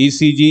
ECG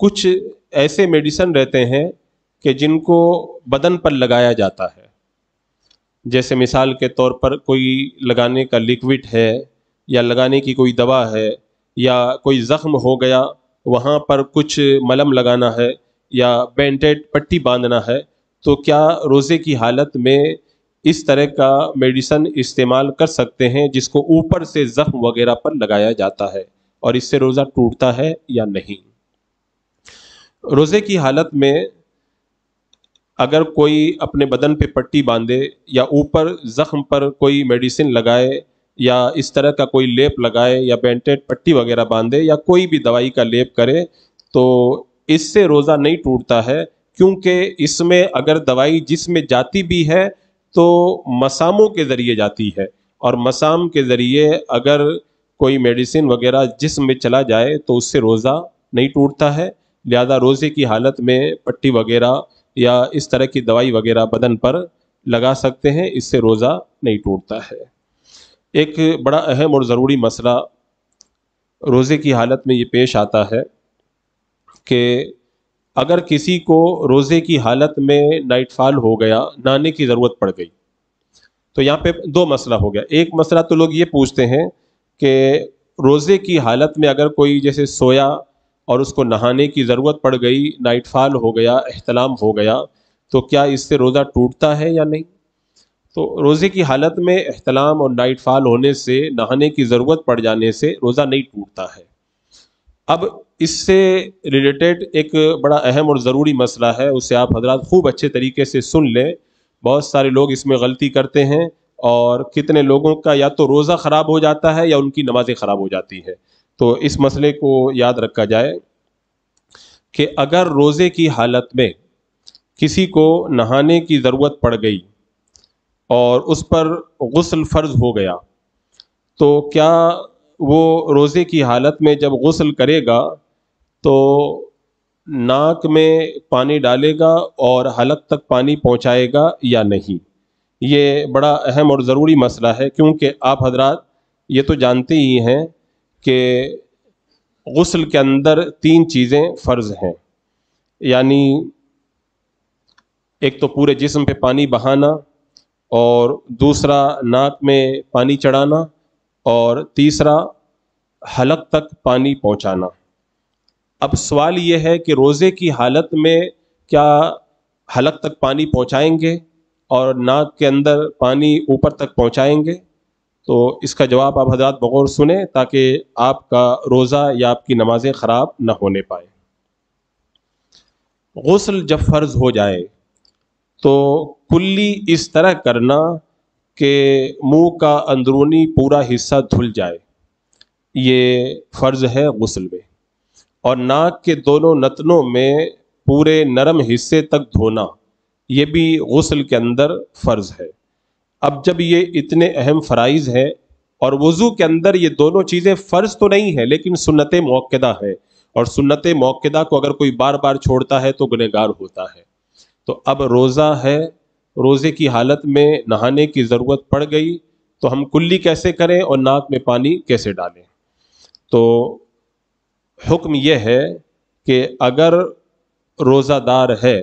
کچھ ایسے medicine رہتے ہیں کہ جن کو بدن پر لگایا جاتا ہے، جیسے مثال کے طور پر کوئی لگانے کا لیکوڈ ہے، یا لگانے کی کوئی دوا ہے، یا کوئی زخم ہو گیا وہاں پر کچھ ملم لگانا ہے یا بینڈیڈ پٹی باندھنا ہے، تو کیا روزے کی حالت میں اس طرح کا میڈیسن استعمال کر سکتے ہیں جس کو اوپر سے زخم وغیرہ پر لگایا جاتا ہے، اور اس سے روزہ ٹوٹتا ہے یا نہیں؟ روزے کی حالت میں اگر کوئی اپنے بدن پہ پٹی باندھے یا اوپر زخم پر کوئی میڈیسن لگائے یا اس طرح کا کوئی لیپ لگائے یا بینڈیڈ پٹی وغیرہ باندھے یا کوئی بھی دوائی کا لیپ کرے، تو اس سے روزہ نہیں ٹوٹتا ہے، کیونکہ اس میں اگر دوائی جسم میں جاتی بھی ہے تو مساموں کے ذریعے جاتی ہے، اور مسام کے ذریعے اگر کوئی میڈیسن وغیرہ جسم میں چلا جائے تو اس سے روزہ نہیں ٹوٹتا ہے۔ لہذا روزے کی حالت میں پٹی وغیرہ یا اس طرح کی دوائی وغیرہ بدن پر لگا سکتے ہیں، اس سے روزہ نہیں ٹوٹتا ہے۔ ایک بڑا اہم اور ضروری مسئلہ روزے کی حالت میں یہ پیش آتا ہے کہ اگر کسی کو روزے کی حالت میں نائٹ فال ہو گیا، نہانے کی ضرورت پڑ گئی، تو یہاں پہ دو مسئلہ ہو گیا۔ ایک مسئلہ تو لوگ یہ پوچھتے ہیں کہ روزے کی حالت میں اگر کوئی جیسے سویا اور اس کو نہانے کی ضرورت پڑ گئی، نائٹ فال ہو گیا، احتلام ہو گیا، تو کیا اس سے روزہ ٹوٹتا ہے یا نہیں؟ تو روزے کی حالت میں احتلام اور نائٹ فال ہونے سے، نہانے کی ضرورت پڑ جانے سے روزہ نہیں ٹوٹتا ہے۔ اب اس سے ریلیٹڈ ایک بڑا اہم اور ضروری مسئلہ ہے، اسے آپ حضرات خوب اچھے طریقے سے سن لیں۔ بہت سارے لوگ اس میں غلطی کرتے ہیں، اور کتنے لوگوں کا یا تو روزہ خراب ہو جاتا ہے یا ان کی نمازیں خراب ہو جاتی ہیں۔ تو اس مسئلے کو یاد رکھا جائے کہ اگر روزے کی حالت میں کسی کو نہانے کی ضرورت پڑ گئی اور اس پر غسل فرض ہو گیا، تو کیا وہ روزے کی حالت میں جب غسل کرے گا تو ناک میں پانی ڈالے گا اور حلق تک پانی پہنچائے گا یا نہیں؟ یہ بڑا اہم اور ضروری مسئلہ ہے، کیونکہ آپ حضرات یہ تو جانتے ہی ہیں کہ غسل کے اندر 3 چیزیں فرض ہیں، یعنی ایک تو پورے جسم پہ پانی بہانا، اور دوسرا ناک میں پانی چڑھانا، اور تیسرا حلق تک پانی پہنچانا۔ اب سوال یہ ہے کہ روزے کی حالت میں کیا حلق تک پانی پہنچائیں گے اور ناک کے اندر پانی اوپر تک پہنچائیں گے؟ تو اس کا جواب آپ حضرات بغور سنیں تاکہ آپ کا روزہ یا آپ کی نمازیں خراب نہ ہونے پائیں۔ غسل جب فرض ہو جائے تو کلی اس طرح کرنا کہ منہ کا اندرونی پورا حصہ دھل جائے، یہ فرض ہے غسل میں، اور ناک کے دونوں نتنوں میں پورے نرم حصے تک دھونا، یہ بھی غسل کے اندر فرض ہے۔ اب جب یہ اتنے اہم فرائض ہیں، اور وضو کے اندر یہ دونوں چیزیں فرض تو نہیں ہیں لیکن سنت موقدہ ہے، اور سنت موقدہ کو اگر کوئی بار بار چھوڑتا ہے تو گنہگار ہوتا ہے۔ تو اب روزہ ہے، روزے کی حالت میں نہانے کی ضرورت پڑ گئی، تو ہم کلی کیسے کریں اور ناک میں پانی کیسے ڈالیں؟ تو حکم یہ ہے کہ اگر روزہ دار ہے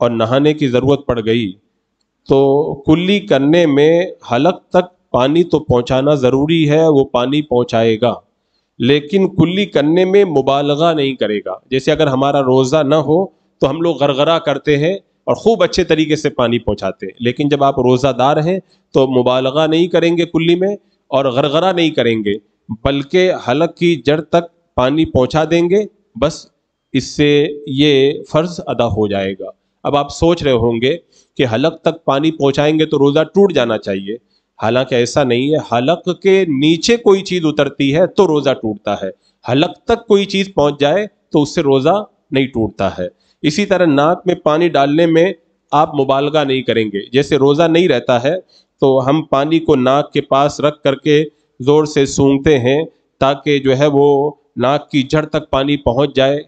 اور نہانے کی ضرورت پڑ گئی تو کلی کرنے میں حلق تک پانی تو پہنچانا ضروری ہے، وہ پانی پہنچائے گا، لیکن کلی کرنے میں مبالغہ نہیں کرے گا۔ جیسے اگر ہمارا روزہ نہ ہو تو ہم لوگ غرغرہ کرتے ہیں اور خوب اچھے طریقے سے پانی پہنچاتے ہیں، لیکن جب آپ روزہ دار ہیں تو مبالغہ نہیں کریں گے کلی میں اور غرغرہ نہیں کریں گے، بلکہ حلق کی جڑ تک پانی پہنچا دیں گے، بس اس سے یہ فرض ادا ہو جائے گا۔ اب آپ سوچ رہے ہوں گے کہ حلق تک پانی پہنچائیں گے تو روزہ ٹوٹ جانا چاہیے، حالانکہ ایسا نہیں ہے۔ حلق کے نیچے کوئی چیز اترتی ہے تو روزہ ٹوٹتا ہے، حلق تک کوئی چیز پہنچ جائے تو اس سے روزہ نہیں ٹوٹتا ہے۔ اسی طرح ناک میں پانی ڈالنے میں آپ مبالغہ نہیں کریں گے، جیسے روزہ نہیں رہتا ہے تو ہم پانی کو ناک کے پاس رکھ کر کے زور سے سونگھتے ہیں تاکہ جو ہے وہ ناک کی جڑ تک پانی پہنچ جائے،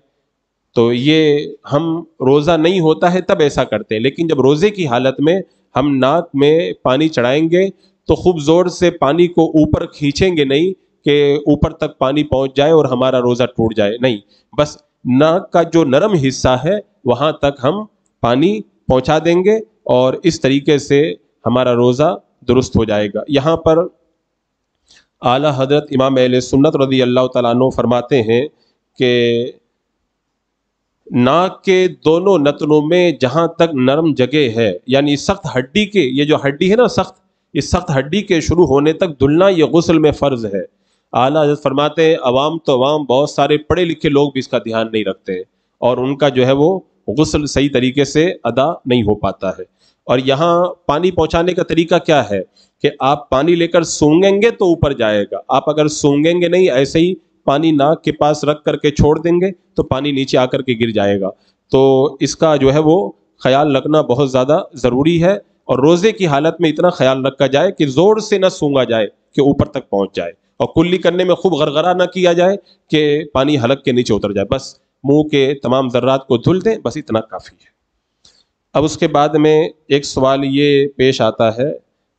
تو یہ ہم روزہ نہیں ہوتا ہے تب ایسا کرتے ہیں، لیکن جب روزے کی حالت میں ہم ناک میں پانی چڑھائیں گے تو خوب زور سے پانی کو اوپر کھینچیں گے نہیں کہ اوپر تک پانی پہنچ جائے اور ہمارا روزہ ٹوٹ جائے، نہیں، بس ناک کا جو نرم حصہ ہے وہاں تک ہم پانی پہنچا دیں گے اور اس طریقے سے ہمارا روزہ درست ہو جائے گا۔ یہاں پر اعلیٰ حضرت امام اہل سنت رضی اللہ تعالیٰ عنہ فرماتے ہیں کہ ناک کے دونوں نتنوں میں جہاں تک نرم جگہ ہے، یعنی سخت ہڈی کے، یہ جو ہڈی ہے نا سخت، اس سخت ہڈی کے شروع ہونے تک دھلنا یہ غسل میں فرض ہے۔ اعلیٰ حضرت فرماتے ہیں عوام تو عوام، بہت سارے پڑھے لکھے لوگ بھی اس کا دھیان نہیں رکھتے اور ان کا جو ہے وہ غسل صحیح طریقے سے ادا نہیں ہو پاتا ہے۔ اور یہاں پانی پہنچانے کا طریقہ کیا ہے کہ آپ پانی لے کر سونگیں گے تو اوپر جائے گا، آپ اگر سونگیں گے نہیں، ایسے ہی پانی ناک کے پاس رکھ کر کے چھوڑ دیں گے تو پانی نیچے آ کر کے گر جائے گا۔ تو اس کا جو ہے وہ خیال رکھنا بہت زیادہ ضروری ہے، اور روزے کی حالت میں اتنا خیال رکھا جائے کہ زور سے نہ سونگا جائے کہ اوپر تک پہنچ جائے، اور کلی کرنے میں خوب غرغرہ نہ کیا جائے کہ پانی حلق کے نیچے اتر جائے، بس منہ کے تمام ذرات کو دھل دیں، بس اتنا کافی ہے۔ اب اس کے بعد میں ایک سوال یہ پیش آتا ہے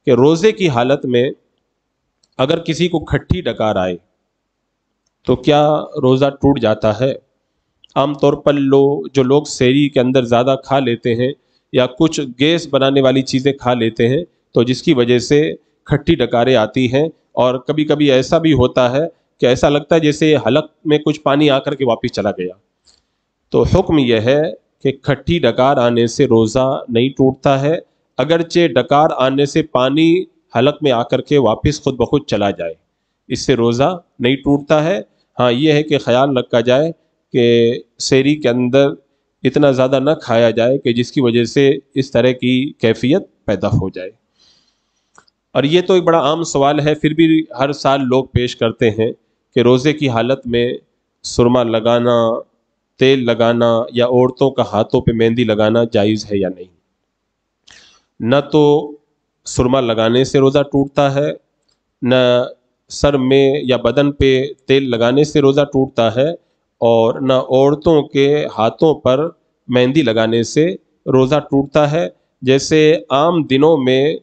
کہ روزے کی حالت میں اگر کسی کو کھٹی ڈکار آئے تو کیا روزہ ٹوٹ جاتا ہے؟ عام طور پر جو لوگ سحری کے اندر زیادہ کھا لیتے ہیں یا کچھ گیس بنانے والی چیزیں کھا لیتے ہیں تو جس کی وجہ سے کھٹی ڈکاریں آتی ہیں، اور کبھی کبھی ایسا بھی ہوتا ہے کہ ایسا لگتا ہے جیسے حلق میں کچھ پانی آ کر کے واپس چلا گیا۔ تو حکم یہ ہے کہ کھٹی ڈکار آنے سے روزہ نہیں ٹوٹتا ہے، اگرچہ ڈکار آنے سے پانی حلق میں آ کر کے واپس خود بخود چلا جائے، اس سے روزہ نہیں ٹوٹتا ہے۔ ہاں یہ ہے کہ خیال رکھا جائے کہ سحری کے اندر اتنا زیادہ نہ کھایا جائے کہ جس کی وجہ سے اس طرح کی کیفیت پیدا ہو جائے۔ اور یہ تو ایک بڑا عام سوال ہے، پھر بھی ہر سال لوگ پیش کرتے ہیں کہ روزے کی حالت میں سرما لگانا، تیل لگانا یا عورتوں کا ہاتھوں پہ مہندی لگانا جائز ہے یا نہیں۔ نہ تو سرما لگانے سے روزہ ٹوٹتا ہے، نہ سر میں یا بدن پہ تیل لگانے سے روزہ ٹوٹتا ہے، اور نہ عورتوں کے ہاتھوں پر مہندی لگانے سے روزہ ٹوٹتا ہے۔ جیسے عام دنوں میں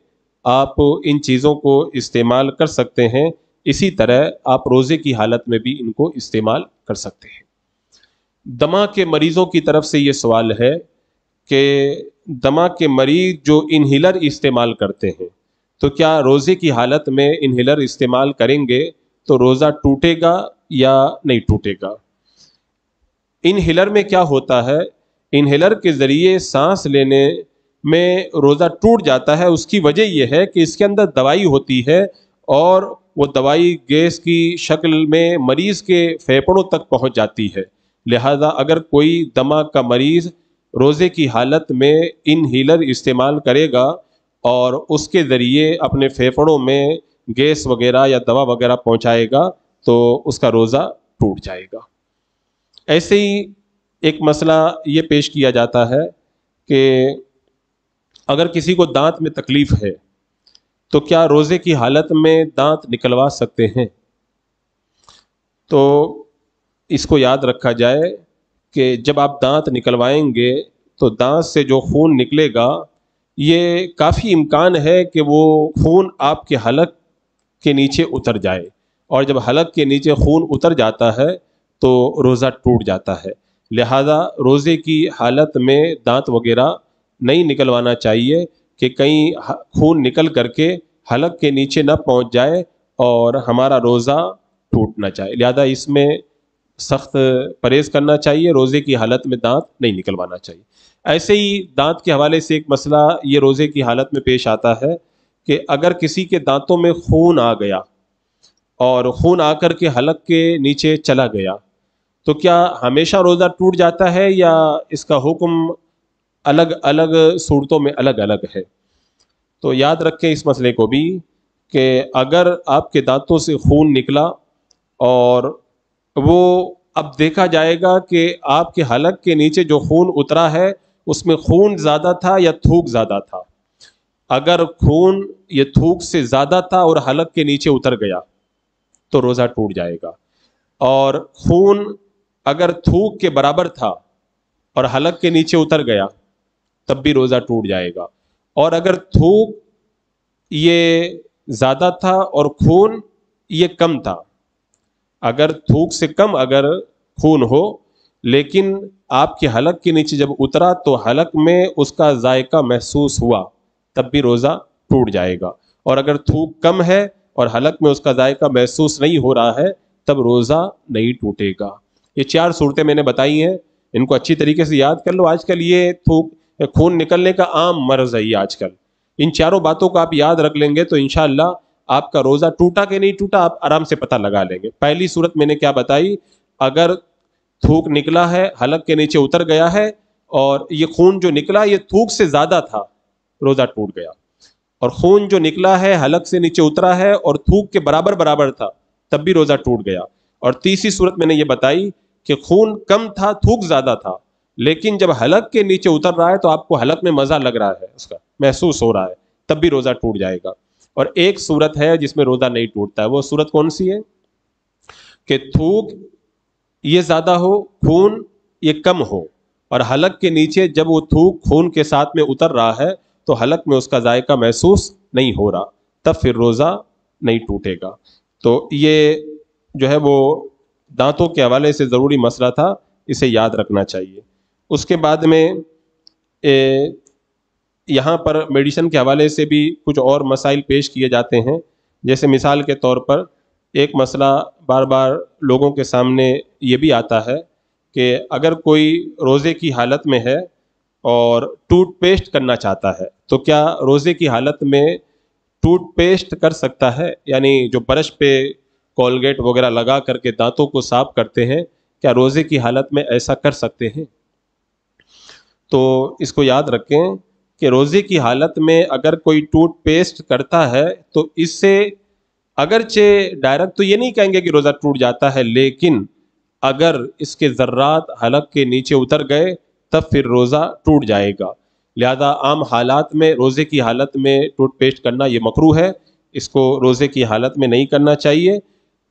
آپ ان چیزوں کو استعمال کر سکتے ہیں، اسی طرح آپ روزے کی حالت میں بھی ان کو استعمال کر سکتے ہیں۔ دمہ کے مریضوں کی طرف سے یہ سوال ہے کہ دمہ کے مریض جو انہیلر استعمال کرتے ہیں تو کیا روزے کی حالت میں انہیلر استعمال کریں گے تو روزہ ٹوٹے گا یا نہیں ٹوٹے گا؟ انہیلر میں کیا ہوتا ہے، انہیلر کے ذریعے سانس لینے میں روزہ ٹوٹ جاتا ہے۔ اس کی وجہ یہ ہے کہ اس کے اندر دوائی ہوتی ہے، اور وہ دوائی گیس کی شکل میں مریض کے پھیپھڑوں تک پہنچ جاتی ہے، لہذا اگر کوئی دمہ کا مریض روزے کی حالت میں انہیلر استعمال کرے گا اور اس کے ذریعے اپنے پھیپھڑوں میں گیس وغیرہ یا دوا وغیرہ پہنچائے گا تو اس کا روزہ ٹوٹ جائے گا۔ ایسے ہی ایک مسئلہ یہ پیش کیا جاتا ہے کہ اگر کسی کو دانت میں تکلیف ہے تو کیا روزے کی حالت میں دانت نکلوا سکتے ہیں؟ تو اس کو یاد رکھا جائے کہ جب آپ دانت نکلوائیں گے تو دانت سے جو خون نکلے گا یہ کافی امکان ہے کہ وہ خون آپ کے حلق کے نیچے اتر جائے، اور جب حلق کے نیچے خون اتر جاتا ہے تو روزہ ٹوٹ جاتا ہے، لہذا روزے کی حالت میں دانت وغیرہ نہیں نکلوانا چاہیے کہ کہیں خون نکل کر کے حلق کے نیچے نہ پہنچ جائے اور ہمارا روزہ ٹوٹ نہ جائے، لہذا اس میں سخت پرہیز کرنا چاہیے، روزے کی حالت میں دانت نہیں نکلوانا چاہیے۔ ایسے ہی دانت کے حوالے سے ایک مسئلہ یہ روزے کی حالت میں پیش آتا ہے کہ اگر کسی کے دانتوں میں خون آ گیا اور خون آ کر کے حلق کے نیچے چلا گیا تو کیا ہمیشہ روزہ ٹوٹ جاتا ہے یا اس کا حکم الگ الگ صورتوں میں الگ الگ ہے؟ تو یاد رکھیں اس مسئلے کو بھی کہ اگر آپ کے دانتوں سے خون نکلا اور وہ اب دیکھا جائے گا کہ آپ کے حلق کے نیچے جو خون اترا ہے اس میں خون زیادہ تھا یا تھوک زیادہ تھا، اگر خون یہ تھوک سے زیادہ تھا اور حلق کے نیچے اتر گیا تو روزہ ٹوٹ جائے گا، اور خون اگر تھوک کے برابر تھا اور حلق کے نیچے اتر گیا تب بھی روزہ ٹوٹ جائے گا، اور اگر تھوک یہ زیادہ تھا اور خون یہ کم تھا، اگر تھوک سے کم اگر خون ہو لیکن آپ کے حلق کے نیچے جب اترا تو حلق میں اس کا ذائقہ محسوس ہوا تب بھی روزہ ٹوٹ جائے گا، اور اگر تھوک کم ہے اور حلق میں اس کا ذائقہ محسوس نہیں ہو رہا ہے تب روزہ نہیں ٹوٹے گا۔ یہ 4 صورتیں میں نے بتائی ہیں، ان کو اچھی طریقے سے یاد کر لو۔ آج کل یہ خون نکلنے کا عام مرض ہے یہ آج کل، ان 4 باتوں کو آپ یاد رکھ لیں گے تو انشاءاللہ آپ کا روزہ ٹوٹا کہ نہیں ٹوٹا آپ آرام سے پتہ لگا لیں گے۔ پہلی صورت میں نے کیا بتائی، اگر تھوک نکلا ہے، حلق کے نیچے اتر گیا ہے اور یہ خون جو نکلا یہ تھوک سے زیادہ تھا، روزہ ٹوٹ گیا، اور خون جو نکلا ہے حلق سے نیچے اترا ہے اور تھوک کے برابر تھا تب بھی روزہ ٹوٹ گیا۔ اور تیسری صورت میں نے یہ بتائی کہ خون کم تھا، تھوک زیادہ تھا، لیکن جب حلق کے نیچے اتر رہا ہے تو آپ کو حلق میں مزہ لگ رہا ہے، اس کا محسوس ہو رہا ہے، تب بھی روزہ ٹوٹ جائے گا۔ اور ایک صورت ہے جس میں روزہ نہیں ٹوٹتا ہے، وہ صورت کون سی ہے کہ تھوک یہ زیادہ ہو، خون یہ کم ہو، اور حلق کے نیچے جب وہ تھوک خون کے ساتھ میں اتر رہا ہے تو حلق میں اس کا ذائقہ محسوس نہیں ہو رہا، تب پھر روزہ نہیں ٹوٹے گا۔ تو یہ جو ہے وہ دانتوں کے حوالے سے ضروری مسئلہ تھا، اسے یاد رکھنا چاہیے۔ اس کے بعد میں یہاں پر میڈیسن کے حوالے سے بھی کچھ اور مسائل پیش کیے جاتے ہیں، جیسے مثال کے طور پر ایک مسئلہ بار بار لوگوں کے سامنے یہ بھی آتا ہے کہ اگر کوئی روزے کی حالت میں ہے اور ٹوتھ پیسٹ کرنا چاہتا ہے تو کیا روزے کی حالت میں ٹوتھ پیسٹ کر سکتا ہے؟ یعنی جو برش پہ کولگیٹ وغیرہ لگا کر کے دانتوں کو صاف کرتے ہیں، کیا روزے کی حالت میں ایسا کر سکتے ہیں؟ تو اس کو یاد رکھیں کہ روزے کی حالت میں اگر کوئی ٹوتھ پیسٹ کرتا ہے تو اس سے اگرچہ ڈائریکٹ تو یہ نہیں کہیں گے کہ روزہ ٹوٹ جاتا ہے، لیکن اگر اس کے ذرات حلق کے نیچے اتر گئے تب پھر روزہ ٹوٹ جائے گا۔ لہذا عام حالات میں روزے کی حالت میں ٹوتھ پیسٹ کرنا یہ مکروہ ہے، اس کو روزے کی حالت میں نہیں کرنا چاہیے،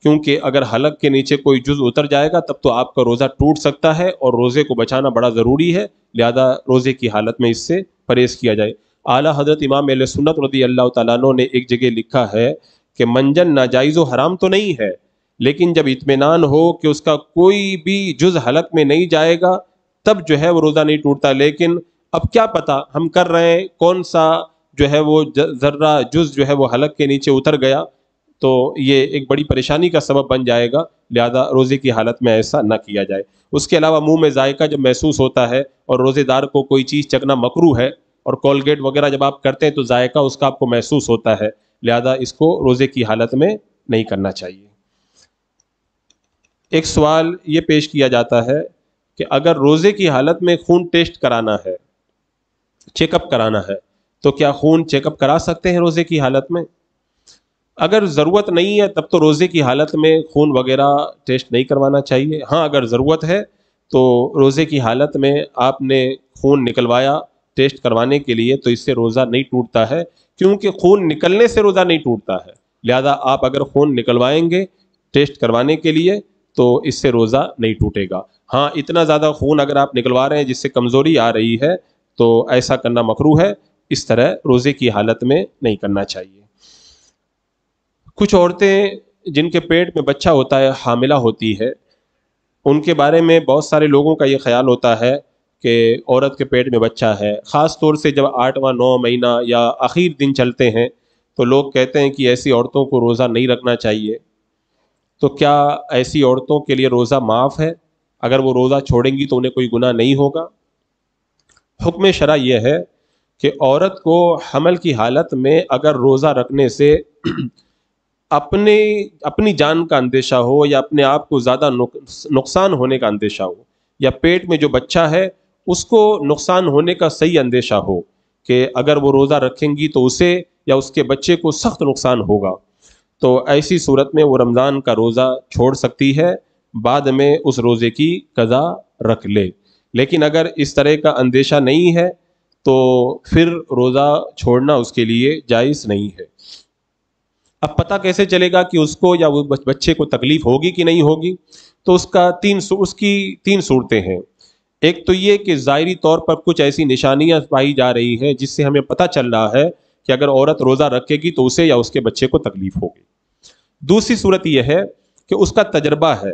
کیونکہ اگر حلق کے نیچے کوئی جز اتر جائے گا تب تو آپ کا روزہ ٹوٹ سکتا ہے اور روزے کو بچانا بڑا ضروری ہے، لہذا روزے کی حالت میں اس سے پرہیز کیا جائے۔ اعلیٰ حضرت امام اہل سنت رضی اللہ تعالیٰ عنہ نے ایک جگہ لکھا ہے کہ منجن ناجائز و حرام تو نہیں ہے، لیکن جب اطمینان ہو کہ اس کا کوئی بھی جز حلق میں نہیں جائے گا تب جو ہے وہ روزہ نہیں ٹوٹتا۔ لیکن اب کیا پتا ہم کر رہے ہیں کون سا جو ہے وہ ذرہ جز جو ہے وہ حلق کے نیچے اتر گیا تو یہ ایک بڑی پریشانی کا سبب بن جائے گا، لہذا روزے کی حالت میں ایسا نہ کیا جائے۔ اس کے علاوہ منہ میں ذائقہ جب محسوس ہوتا ہے اور روزے دار کو کوئی چیز چکنا مکروہ ہے، اور کولگیٹ وغیرہ جب آپ کرتے ہیں تو ذائقہ اس کا آپ کو محسوس ہوتا ہے، لہذا اس کو روزے کی حالت میں نہیں کرنا چاہیے۔ ایک سوال یہ پیش کیا جاتا ہے کہ اگر روزے کی حالت میں خون ٹیسٹ کرانا ہے، چیک اپ کرانا ہے، تو کیا خون چیک اپ کرا سکتے ہیں روزے کی حالت میں؟ اگر ضرورت نہیں ہے تب تو روزے کی حالت میں خون وغیرہ ٹیسٹ نہیں کروانا چاہیے۔ ہاں اگر ضرورت ہے تو روزے کی حالت میں آپ نے خون نکلوایا ٹیسٹ کروانے کے لیے تو اس سے روزہ نہیں ٹوٹتا ہے، کیونکہ خون نکلنے سے روزہ نہیں ٹوٹتا ہے، لہذا آپ اگر خون نکلوائیں گے ٹیسٹ کروانے کے لیے تو اس سے روزہ نہیں ٹوٹے گا۔ ہاں اتنا زیادہ خون اگر آپ نکلوا رہے ہیں جس سے کمزوری آ رہی ہے تو ایسا کرنا مکروہ ہے، اس طرح روزے کی حالت میں نہیں کرنا چاہیے۔ کچھ عورتیں جن کے پیٹ میں بچہ ہوتا ہے، حاملہ ہوتی ہے، ان کے بارے میں بہت سارے لوگوں کا یہ خیال ہوتا ہے کہ عورت کے پیٹ میں بچہ ہے، خاص طور سے جب 8واں 9 مہینہ یا آخر دن چلتے ہیں تو لوگ کہتے ہیں کہ ایسی عورتوں کو روزہ نہیں رکھنا چاہیے۔ تو کیا ایسی عورتوں کے لیے روزہ معاف ہے؟ اگر وہ روزہ چھوڑیں گی تو انہیں کوئی گناہ نہیں ہوگا؟ حکم شرع یہ ہے کہ عورت کو حمل کی حالت میں اگر روزہ رکھنے سے اپنی جان کا اندیشہ ہو یا اپنے آپ کو زیادہ نقصان ہونے کا اندیشہ ہو، یا پیٹ میں جو بچہ ہے اس کو نقصان ہونے کا صحیح اندیشہ ہو کہ اگر وہ روزہ رکھیں گی تو اسے یا اس کے بچے کو سخت نقصان ہوگا، تو ایسی صورت میں وہ رمضان کا روزہ چھوڑ سکتی ہے، بعد میں اس روزے کی قضا رکھ لے۔ لیکن اگر اس طرح کا اندیشہ نہیں ہے تو پھر روزہ چھوڑنا اس کے لیے جائز نہیں ہے۔ اب پتہ کیسے چلے گا کہ اس کو یا وہ بچے کو تکلیف ہوگی کہ نہیں ہوگی؟ تو اس کی 3 صورتیں ہیں۔ ایک تو یہ کہ ظاہری طور پر کچھ ایسی نشانیاں پائی جا رہی ہیں جس سے ہمیں پتہ چل رہا ہے کہ اگر عورت روزہ رکھے گی تو اسے یا اس کے بچے کو تکلیف ہوگی۔ دوسری صورت یہ ہے کہ اس کا تجربہ ہے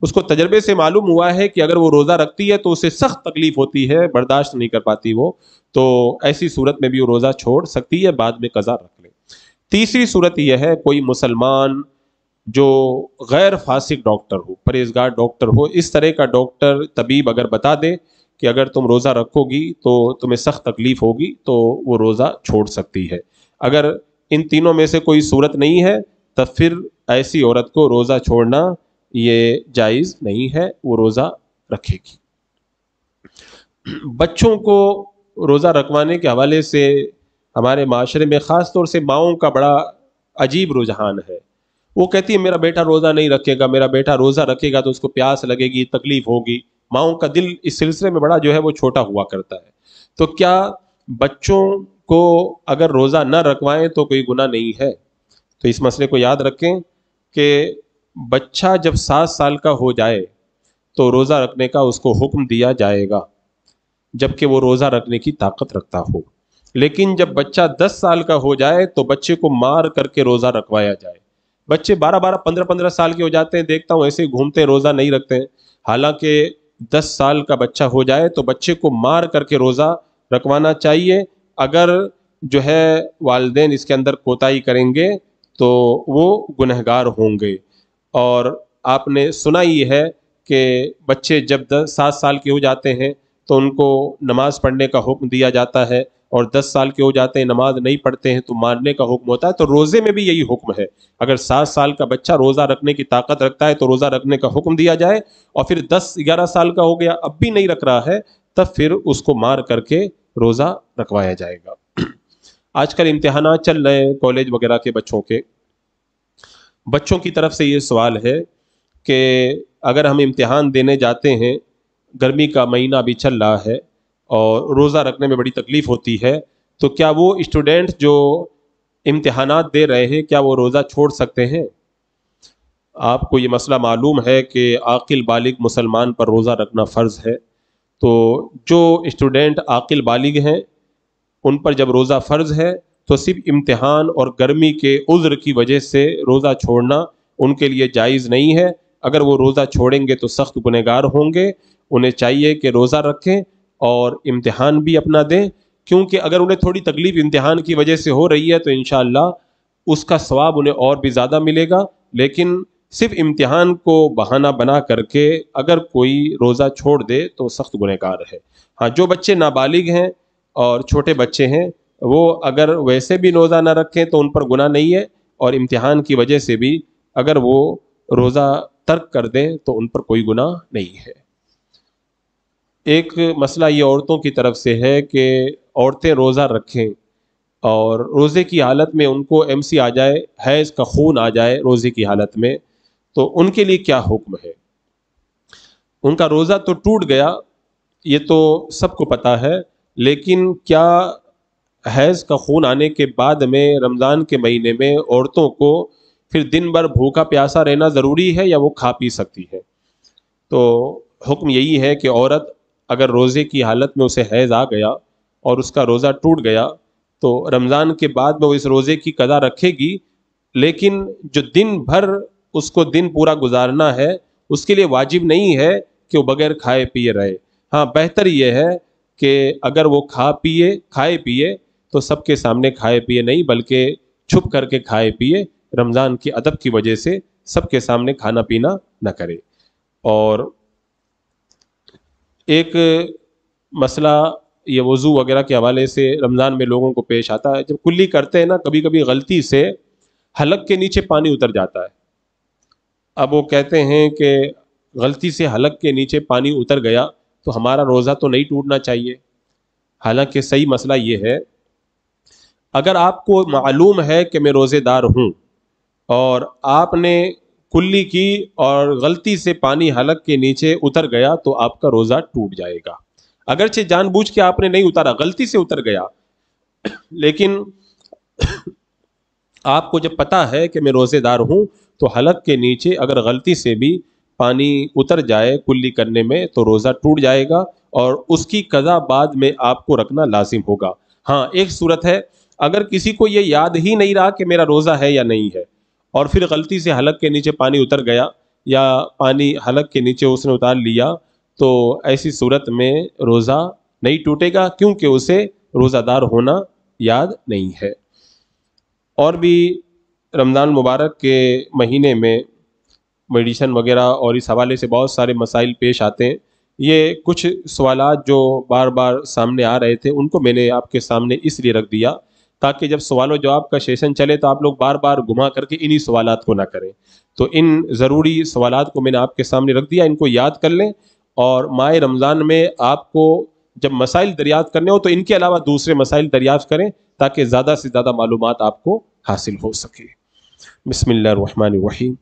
اس کو تجربے سے معلوم ہوا ہے کہ اگر وہ روزہ رکھتی ہے تو اسے سخت تکلیف ہوتی ہے، برداشت نہیں کر پاتی وہ، تو ایسی صورت میں بھی وہ روزہ چھوڑ سکتی ہے، بعد میں قضا رکھ لے۔ تیسری صورت یہ ہے کوئی مسلمان جو غیر فاسق ڈاکٹر ہو، پرہیزگار ڈاکٹر ہو، اس طرح کا ڈاکٹر طبیب اگر بتا دے کہ اگر تم روزہ رکھو گی تو تمہیں سخت تکلیف ہوگی، تو وہ روزہ چھوڑ سکتی ہے۔ اگر ان تینوں میں سے کوئی صورت نہیں ہے تب پھر ایسی عورت کو روزہ چھوڑنا یہ جائز نہیں ہے، وہ روزہ رکھے گی۔ بچوں کو روزہ رکھوانے کے حوالے سے ہمارے معاشرے میں خاص طور سے ماؤں کا بڑا عجیب رجحان ہے۔ وہ کہتی ہے میرا بیٹا روزہ نہیں رکھے گا، میرا بیٹا روزہ رکھے گا تو اس کو پیاس لگے گی، تکلیف ہوگی۔ ماؤں کا دل اس سلسلے میں بڑا جو ہے وہ چھوٹا ہوا کرتا ہے۔ تو کیا بچوں کو اگر روزہ نہ رکھوائیں تو کوئی گناہ نہیں ہے؟ تو اس مسئلے کو یاد رکھیں کہ بچہ جب 7 سال کا ہو جائے تو روزہ رکھنے کا اس کو حکم دیا جائے گا، جبکہ وہ روزہ رکھنے کی طاقت رکھتا ہو۔ لیکن جب بچہ 10 سال کا ہو جائے تو بچے کو مار کر کے روزہ رکھوایا جائے۔ بچے 12 15 سال کے ہو جاتے ہیں، دیکھتا ہوں ایسے ہی گھومتے ہیں، روزہ نہیں رکھتے ہیں، حالانکہ 10 سال کا بچہ ہو جائے تو بچے کو مار کر کے روزہ رکھوانا چاہیے۔ اگر جو ہے والدین اس کے اندر کوتاہی کریں گے تو وہ گنہگار ہوں گے۔ اور آپ نے سنا ہی ہے کہ بچے جب 7 سال کے ہو جاتے ہیں تو ان کو نماز پڑھنے کا حکم دیا جاتا ہے، اور 10 سال کے ہو جاتے ہیں نماز نہیں پڑھتے ہیں تو مارنے کا حکم ہوتا ہے۔ تو روزے میں بھی یہی حکم ہے، اگر 7 سال کا بچہ روزہ رکھنے کی طاقت رکھتا ہے تو روزہ رکھنے کا حکم دیا جائے، اور پھر 10 11 سال کا ہو گیا اب بھی نہیں رکھ رہا ہے تب پھر اس کو مار کر کے روزہ رکھوایا جائے گا۔ آج کل امتحانات چل رہے ہیں کالج وغیرہ کے بچوں کے، بچوں کی طرف سے یہ سوال ہے کہ اگر ہم امتحان دینے جاتے ہیں، گرمی کا مہینہ بھی چل رہا ہے اور روزہ رکھنے میں بڑی تکلیف ہوتی ہے، تو کیا وہ اسٹوڈنٹ جو امتحانات دے رہے ہیں کیا وہ روزہ چھوڑ سکتے ہیں؟ آپ کو یہ مسئلہ معلوم ہے کہ عاقل بالغ مسلمان پر روزہ رکھنا فرض ہے، تو جو اسٹوڈنٹ عاقل بالغ ہیں ان پر جب روزہ فرض ہے تو صرف امتحان اور گرمی کے عذر کی وجہ سے روزہ چھوڑنا ان کے لیے جائز نہیں ہے۔ اگر وہ روزہ چھوڑیں گے تو سخت گنہگار ہوں گے، انہیں چاہیے کہ روزہ رکھیں اور امتحان بھی اپنا دیں، کیونکہ اگر انہیں تھوڑی تکلیف امتحان کی وجہ سے ہو رہی ہے تو انشاءاللہ اس کا ثواب انہیں اور بھی زیادہ ملے گا۔ لیکن صرف امتحان کو بہانہ بنا کر کے اگر کوئی روزہ چھوڑ دے تو سخت گنہگار ہے۔ ہاں، جو بچے نابالغ ہیں اور چھوٹے بچے ہیں وہ اگر ویسے بھی روزہ نہ رکھیں تو ان پر گناہ نہیں ہے، اور امتحان کی وجہ سے بھی اگر وہ روزہ ترک کر دیں تو ان پر کوئی گناہ نہیں ہے۔ ایک مسئلہ یہ عورتوں کی طرف سے ہے کہ عورتیں روزہ رکھیں اور روزے کی حالت میں ان کو MC آ جائے، حیض کا خون آ جائے روزے کی حالت میں، تو ان کے لیے کیا حکم ہے؟ ان کا روزہ تو ٹوٹ گیا، یہ تو سب کو پتہ ہے، لیکن کیا حیض کا خون آنے کے بعد میں رمضان کے مہینے میں عورتوں کو پھر دن بھر بھوکا پیاسا رہنا ضروری ہے یا وہ کھا پی سکتی ہے؟ تو حکم یہی ہے کہ عورت اگر روزے کی حالت میں اسے حیض آ گیا اور اس کا روزہ ٹوٹ گیا تو رمضان کے بعد میں وہ اس روزے کی قضا رکھے گی، لیکن جو دن بھر اس کو دن پورا گزارنا ہے اس کے لیے واجب نہیں ہے کہ وہ بغیر کھائے پیے رہے۔ ہاں، بہتر یہ ہے کہ اگر وہ کھائے پیے تو سب کے سامنے کھائے پیے نہیں بلکہ چھپ کر کے کھائے پیے، رمضان کی ادب کی وجہ سے سب کے سامنے کھانا پینا نہ کرے۔ اور ایک مسئلہ یہ وضو وغیرہ کے حوالے سے رمضان میں لوگوں کو پیش آتا ہے، جب کلی کرتے ہیں نا کبھی کبھی غلطی سے حلق کے نیچے پانی اتر جاتا ہے۔ اب وہ کہتے ہیں کہ غلطی سے حلق کے نیچے پانی اتر گیا تو ہمارا روزہ تو نہیں ٹوٹنا چاہیے، حالانکہ صحیح مسئلہ یہ ہے اگر آپ کو معلوم ہے کہ میں روزے دار ہوں اور آپ نے کلی کی اور غلطی سے پانی حلق کے نیچے اتر گیا تو آپ کا روزہ ٹوٹ جائے گا، اگرچہ جان بوجھ کے آپ نے نہیں اتارا، غلطی سے اتر گیا، لیکن آپ کو جب پتا ہے کہ میں روزے دار ہوں تو حلق کے نیچے اگر غلطی سے بھی پانی اتر جائے کلی کرنے میں تو روزہ ٹوٹ جائے گا اور اس کی قضا بعد میں آپ کو رکھنا لازم ہوگا۔ ہاں، ایک صورت ہے اگر کسی کو یہ یاد ہی نہیں رہا کہ میرا روزہ ہے یا نہیں ہے اور پھر غلطی سے حلق کے نیچے پانی اتر گیا یا پانی حلق کے نیچے اس نے اتار لیا تو ایسی صورت میں روزہ نہیں ٹوٹے گا، کیونکہ اسے روزہ دار ہونا یاد نہیں ہے۔ اور بھی رمضان المبارک کے مہینے میں میڈیسن وغیرہ اور اس حوالے سے بہت سارے مسائل پیش آتے ہیں۔ یہ کچھ سوالات جو بار بار سامنے آ رہے تھے ان کو میں نے آپ کے سامنے اس لیے رکھ دیا تاکہ جب سوال و جواب کا سیشن چلے تو آپ لوگ بار بار گھما کر کے انہی سوالات کو نہ کریں۔ تو ان ضروری سوالات کو میں نے آپ کے سامنے رکھ دیا، ان کو یاد کر لیں، اور ماہ رمضان میں آپ کو جب مسائل دریافت کرنے ہو تو ان کے علاوہ دوسرے مسائل دریافت کریں تاکہ زیادہ سے زیادہ معلومات آپ کو حاصل ہو سکے۔ بسم اللہ الرحمن الرحیم۔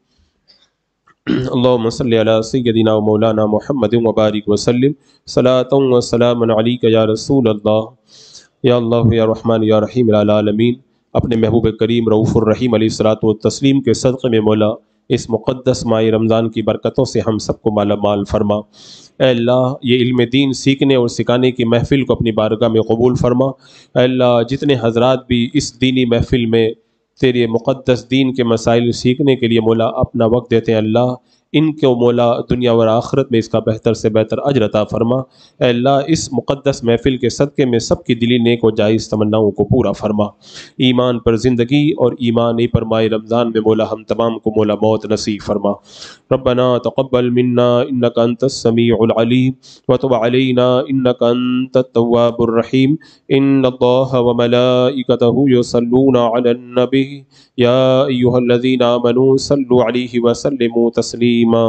اللہم صلی علی سیدنا و مولانا محمد وبارک وسلم صلاۃ و سلام علیک یا رسول اللہ یا اللہ یا رحمان یا رحیم العالمین۔ اپنے محبوب کریم رؤوف الرحیم علیہ الصلوۃ والتسلیم کے صدقے میں مولا اس مقدس ماہ رمضان کی برکتوں سے ہم سب کو مالا مال فرما۔ اے اللہ یہ علم دین سیکھنے اور سکھانے کی محفل کو اپنی بارگاہ میں قبول فرما۔ اے اللہ جتنے حضرات بھی اس دینی محفل میں تیرے مقدس دین کے مسائل سیکھنے کے لیے مولا اپنا وقت دیتے ہیں، اللہ ان کو مولا دنیا اور آخرت میں اس کا بہتر سے بہتر اجر عطا فرما۔ اے اللہ اس مقدس محفل کے صدقے میں سب کی دلی نیک و جائز تمناؤں کو پورا فرما۔ ایمان پر زندگی اور ایمان ہی پر ماہ رمضان میں مولا ہم تمام کو مولا موت نصیب فرما۔ ربنا تقبل منا انک انت السمیع العلیم وتب علینا انک انت التواب الرحیم۔ ان اللہ وملائکتہ یصلون علی النبی یا ایھا الذین آمنوا صلوا علیہ وسلموا تسلیما۔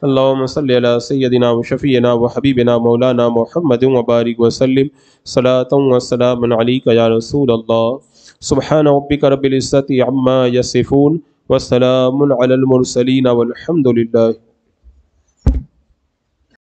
اللہم صلی علی سیدنا و شفیعنا و حبیبنا مولانا محمد وبارک وسلم صلاۃ و سلام علیک یا رسول اللہ۔ سبحان ربک رب العزۃ عما یصفون وسلام علی المرسلین والحمد للہ